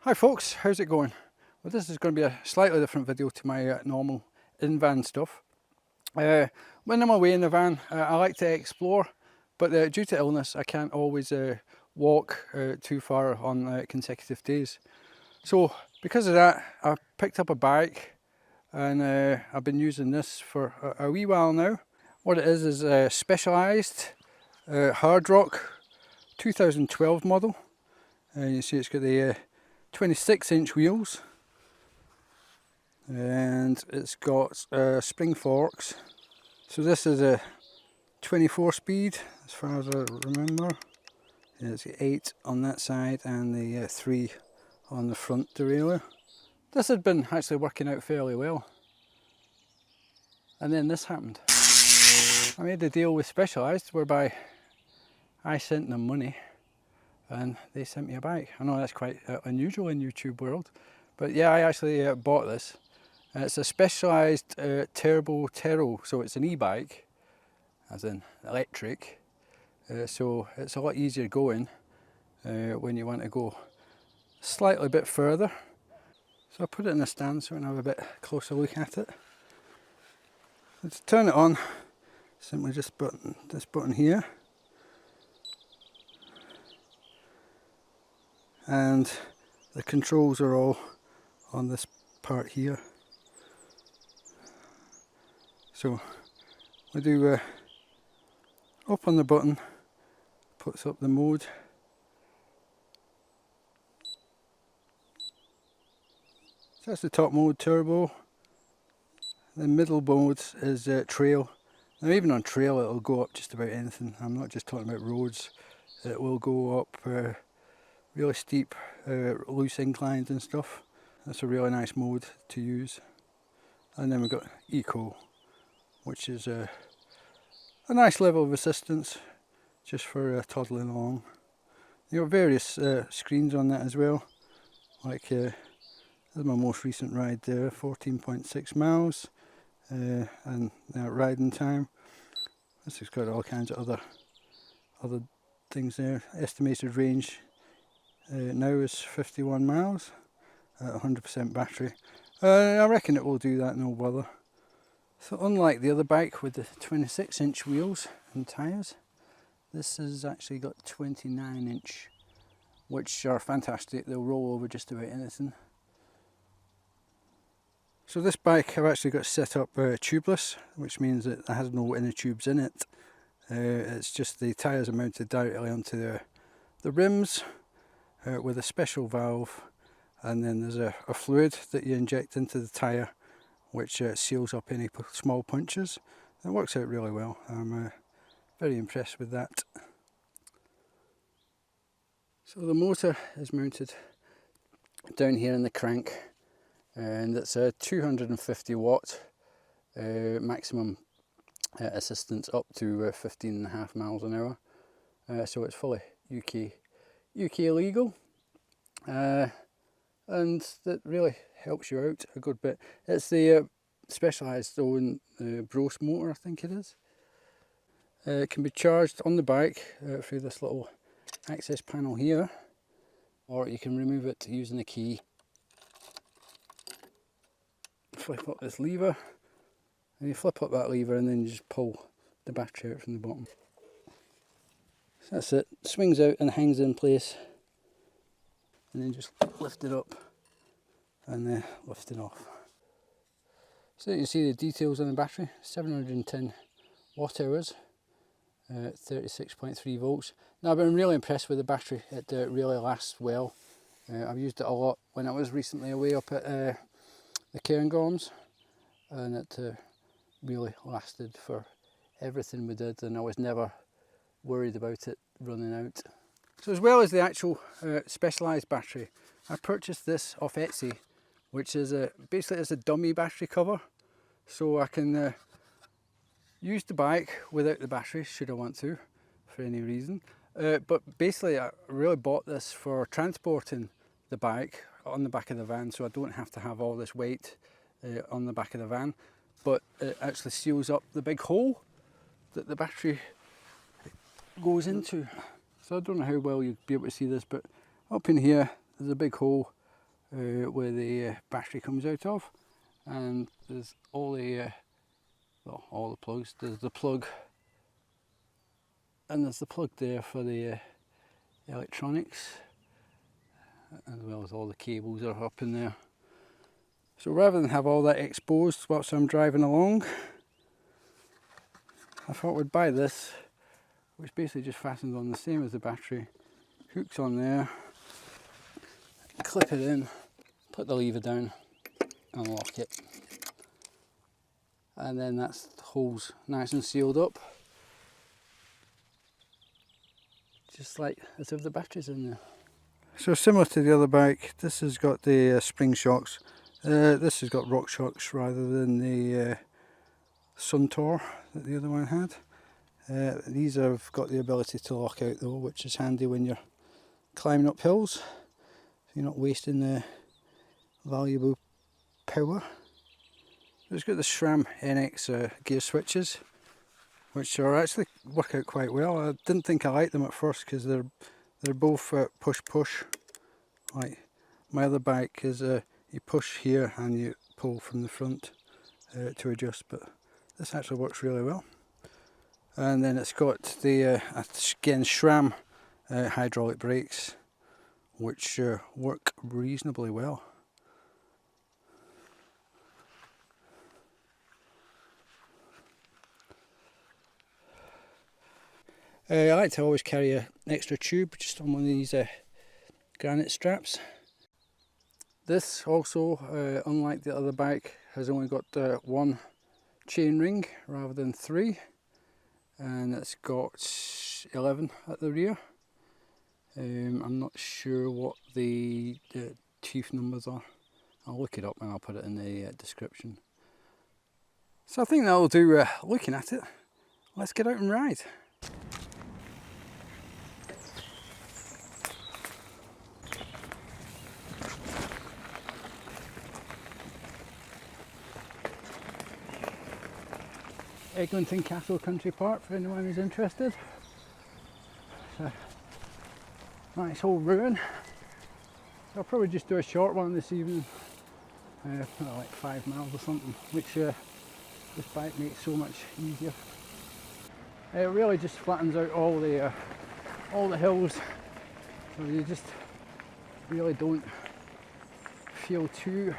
Hi folks, how's it going? Well, this is going to be a slightly different video to my normal in-van stuff. When I'm away in the van, I like to explore, but due to illness I can't always walk too far on consecutive days. So because of that, I picked up a bike and I've been using this for a wee while now. What it is a Specialized Hard Rock 2012 model. You see it's got the 26-inch wheels, and it's got spring forks. So this is a 24 speed as far as I remember. It's 8 on that side and the 3 on the front derailleur. This had been actually working out fairly well, and then this happened. I made a deal with Specialized whereby I sent them money and they sent me a bike. I know that's quite unusual in YouTube world, but yeah, I actually bought this. It's a Specialized Turbo Tero, so it's an e-bike, as in electric, so it's a lot easier going when you want to go slightly a bit further. So I put it in a stand so I can have a bit closer look at it. So to turn it on, simply just this button here, and the controls are all on this part here. So we do up on the button, puts up the mode. So that's the top mode, turbo. The middle mode is trail. Now even on trail it'll go up just about anything. I'm not just talking about roads. It will go up really steep, loose inclines and stuff. That's a really nice mode to use. And then we've got eco, which is a nice level of assistance just for toddling along. You've got various screens on that as well, like this is my most recent ride there, 14.6 miles, and riding time. This has got all kinds of other things there. Estimated range now is 51 miles at 100% battery. I reckon it will do that, no bother. So unlike the other bike with the 26-inch wheels and tyres, this has actually got 29-inch, which are fantastic. They'll roll over just about anything. So this bike I've actually got set up tubeless, which means that it has no inner tubes in it. It's just the tyres are mounted directly onto the rims with a special valve, and then there's a fluid that you inject into the tyre which seals up any small punctures. It works out really well. I'm very impressed with that. So the motor is mounted down here in the crank, and it's a 250 watt maximum assistance up to 15.5 miles an hour. So it's fully UK legal, and that really helps you out a good bit. It's the Specialized own Bros motor, I think it is. It can be charged on the bike through this little access panel here, or you can remove it using a key. Flip up this lever, and you flip up that lever and then you just pull the battery out from the bottom. So that's it, swings out and hangs in place, and then just lift it up and lift it off. So you can see the details on the battery, 710 watt hours, 36.3 volts. Now I've been really impressed with the battery. It really lasts well. I've used it a lot when I was recently away up at the Cairngorms, and it really lasted for everything we did, and I was never worried about it running out. So as well as the actual Specialized battery, I purchased this off Etsy, which is basically it's a dummy battery cover, so I can use the bike without the battery should I want to, for any reason. But basically I really bought this for transporting the bike on the back of the van, so I don't have to have all this weight on the back of the van, but it actually seals up the big hole that the battery goes into. So I don't know how well you'd be able to see this, but up in here there's a big hole where the battery comes out of, and there's all the plugs. There's the plug, and there's the plug there for the electronics, as well as all the cables are up in there. So rather than have all that exposed whilst I'm driving along, I thought we'd buy this, which basically just fastens on the same as the battery, hooks on there, clip it in, put the lever down and lock it, and then that's the holes nice and sealed up, just like as if the battery's in there. So similar to the other bike, this has got the spring shocks. This has got rock shocks rather than the Suntour that the other one had. These have got the ability to lock out though, which is handy when you're climbing up hills, so you're not wasting the valuable power. It's got the SRAM NX gear switches, which are actually work out quite well. I didn't think I liked them at first because they're both push. Like my other bike is you push here and you pull from the front to adjust, but this actually works really well. And then it's got the again SRAM hydraulic brakes, which work reasonably well. I like to always carry an extra tube just on one of these granite straps. This also, unlike the other bike, has only got one chain ring rather than 3, and it's got 11 at the rear. I'm not sure what the teeth numbers are. I'll look it up and I'll put it in the description. So I think that'll do looking at it. Let's get out and ride. Eglinton Castle Country Park for anyone who's interested. It's a nice old ruin. So I'll probably just do a short one this evening, like 5 miles or something, which this bike makes so much easier. It really just flattens out all the hills, so you just really don't feel too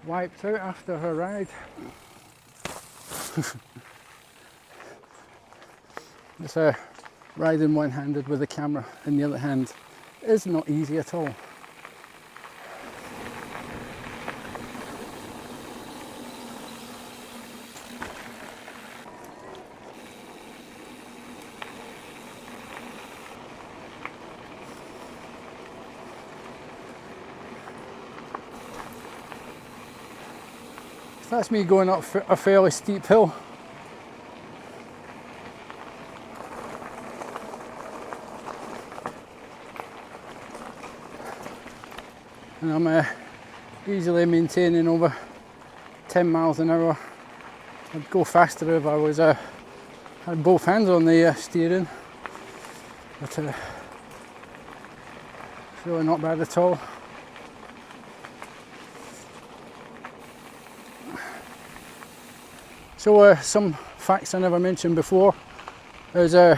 wiped out after a ride. It's riding one-handed with the camera in the other hand is not easy at all. So that's me going up a fairly steep hill. And I'm easily maintaining over 10 miles an hour. I'd go faster if I was had both hands on the steering, but it's really not bad at all. So some facts I never mentioned before is the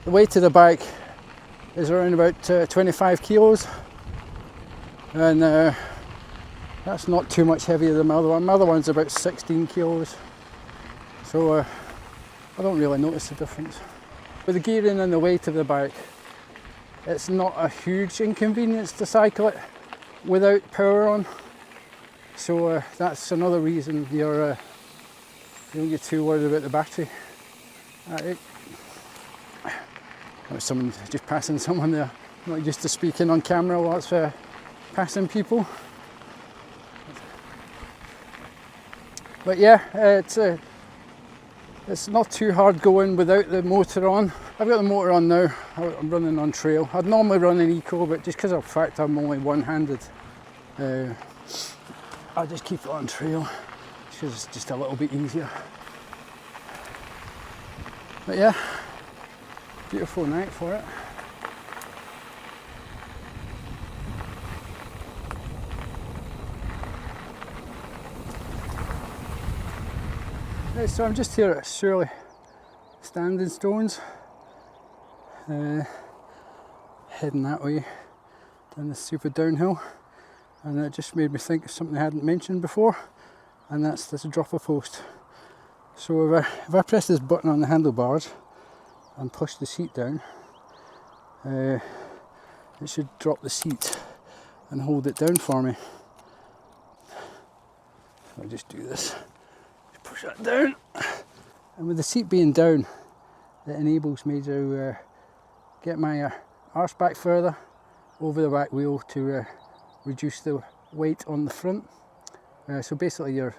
weight of the bike is around about 25 kilos. And that's not too much heavier than my other one. My other one's about 16 kilos, so I don't really notice the difference. With the gearing and the weight of the bike, it's not a huge inconvenience to cycle it without power on, so that's another reason you don't get too worried about the battery. There's someone just passing someone there, not used to speaking on camera while it's passing people. But yeah, it's not too hard going without the motor on. I've got the motor on now. I'm running on trail. I'd normally run in eco, but just because of the fact I'm only one-handed, I'll just keep it on trail because it's just a little bit easier. But yeah, beautiful night for it. Right, so I'm just here at Shirley Standing Stones, heading that way down this super downhill, and it just made me think of something I hadn't mentioned before, and that's this dropper post. So if I press this button on the handlebars and push the seat down, it should drop the seat and hold it down for me. So I just do this, push that down, and with the seat being down, it enables me to get my arse back further over the back wheel to reduce the weight on the front. So basically you're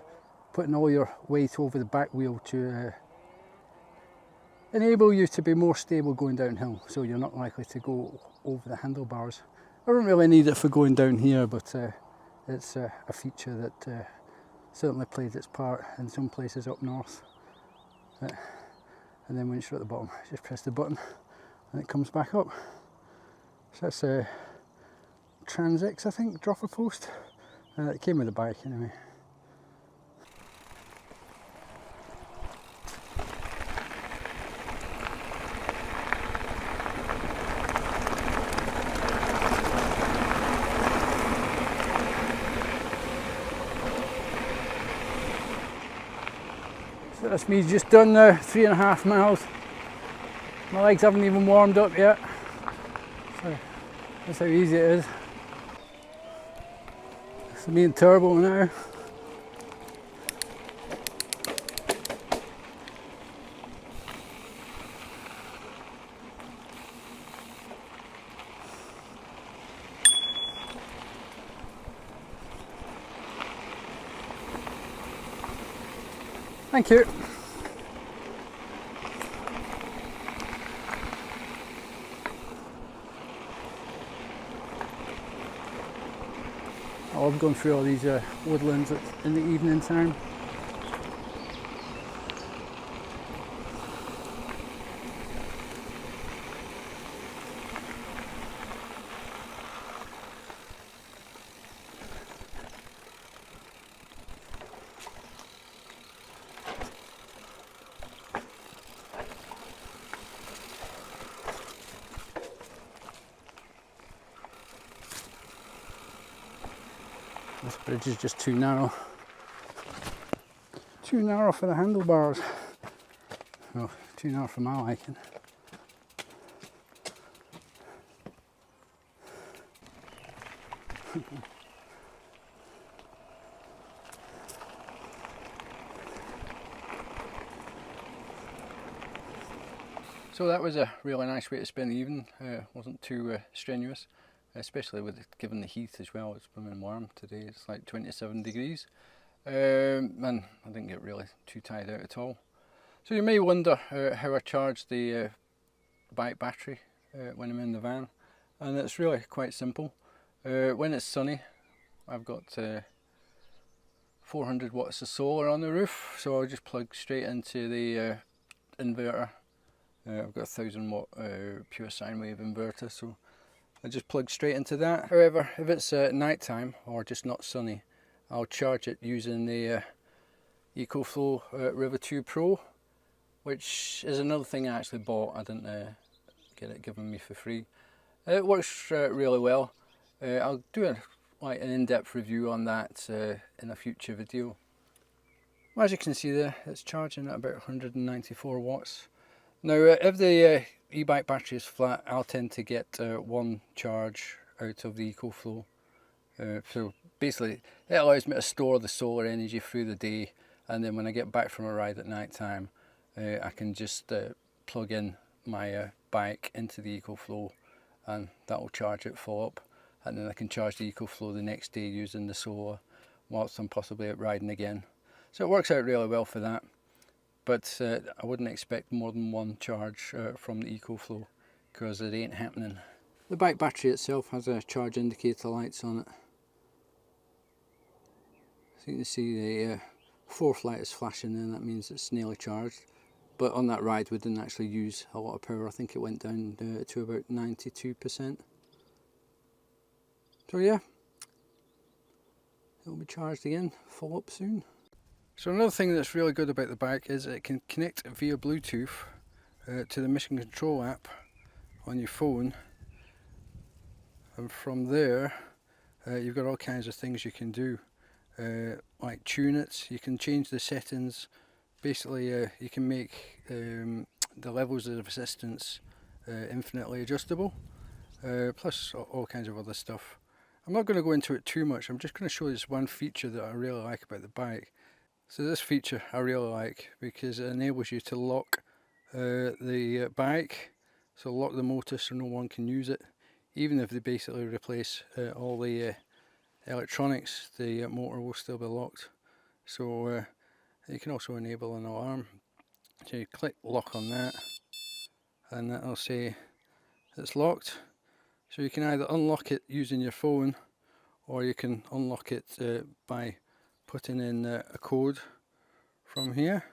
putting all your weight over the back wheel to enable you to be more stable going downhill, so you're not likely to go over the handlebars. I don't really need it for going down here, but it's a feature that certainly played its part in some places up north. And then once you're at the bottom, just press the button and it comes back up. So that's a Trans-X, I think, dropper post. It came with the bike anyway. So that's me just done 3.5 miles. My legs haven't even warmed up yet. So that's how easy it is. So me and Turbo now. Thank you. I love going through all these woodlands in the evening time. This bridge is just too narrow. Too narrow for the handlebars. Well, too narrow for my liking. So that was a really nice way to spend the evening. Wasn't too strenuous, especially with given the heat as well. It's been warm today. It's like 27 degrees, and I didn't get really too tired out at all. So you may wonder how I charge the bike battery when I'm in the van, and it's really quite simple. When it's sunny, I've got 400 watts of solar on the roof, so I'll just plug straight into the inverter. I've got a 1000 watt pure sine wave inverter, so I just plug straight into that. However, if it's night time or just not sunny, I'll charge it using the EcoFlow River 2 Pro, which is another thing I actually bought. I didn't get it given me for free. It works really well. I'll do an in-depth review on that in a future video. Well, as you can see there, it's charging at about 194 watts. Now, if the e-bike battery is flat, I'll tend to get one charge out of the EcoFlow. So basically, it allows me to store the solar energy through the day, and then when I get back from a ride at night time, I can just plug in my bike into the EcoFlow, and that will charge it full up, and then I can charge the EcoFlow the next day using the solar whilst I'm possibly out riding again. So it works out really well for that. But I wouldn't expect more than one charge from the EcoFlow, because it ain't happening. The bike battery itself has a charge indicator lights on it. So you can see the fourth light is flashing and that means it's nearly charged. But on that ride we didn't actually use a lot of power. I think it went down to about 92%. So yeah, it'll be charged again, full up soon. So another thing that's really good about the bike is it can connect via Bluetooth to the mission control app on your phone, and from there you've got all kinds of things you can do, like tune it. You can change the settings. Basically you can make the levels of assistance infinitely adjustable, plus all kinds of other stuff. I'm not going to go into it too much. I'm just going to show you this one feature that I really like about the bike. So this feature I really like because it enables you to lock the bike, so lock the motor so no one can use it. Even if they basically replace all the electronics, the motor will still be locked. So you can also enable an alarm. So you click lock on that and that will say it's locked. So you can either unlock it using your phone, or you can unlock it by putting in a code from here.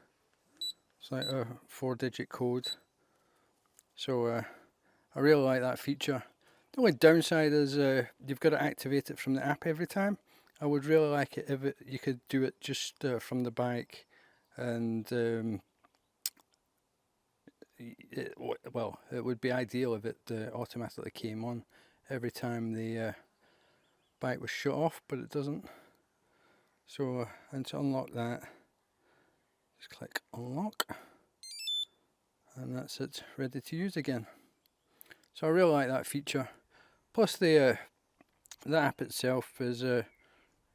It's like a 4-digit code. So I really like that feature. The only downside is you've got to activate it from the app every time. I would really like it if you could do it just from the bike, and it would be ideal if it automatically came on every time the bike was shut off, but it doesn't. So and to unlock that, just click unlock, and that's it, ready to use again. So I really like that feature. Plus the app itself is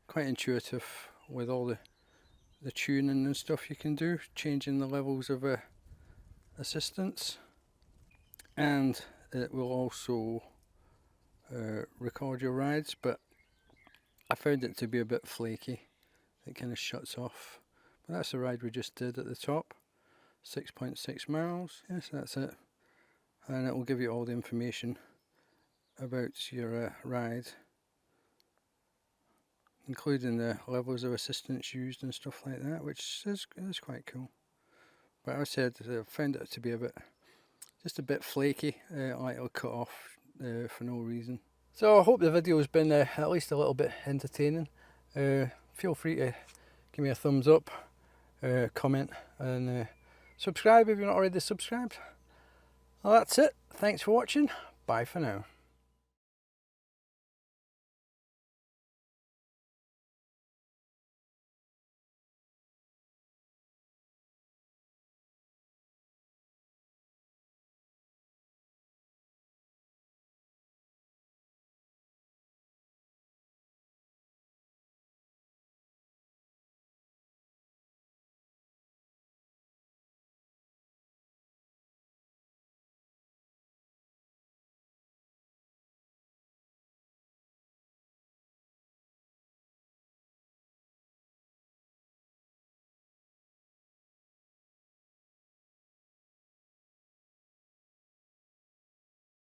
quite intuitive with all the tuning and stuff you can do, changing the levels of assistance, and it will also record your rides, but I found it to be a bit flaky. It kind of shuts off. But that's the ride we just did at the top, 6.6 miles. Yes, that's it. And it will give you all the information about your ride, including the levels of assistance used and stuff like that, which is quite cool. But I said I found it to be just a bit flaky, like it'll cut off for no reason. So I hope the video has been at least a little bit entertaining. Feel free to give me a thumbs up, comment, and subscribe if you're not already subscribed. Well, that's it. Thanks for watching. Bye for now.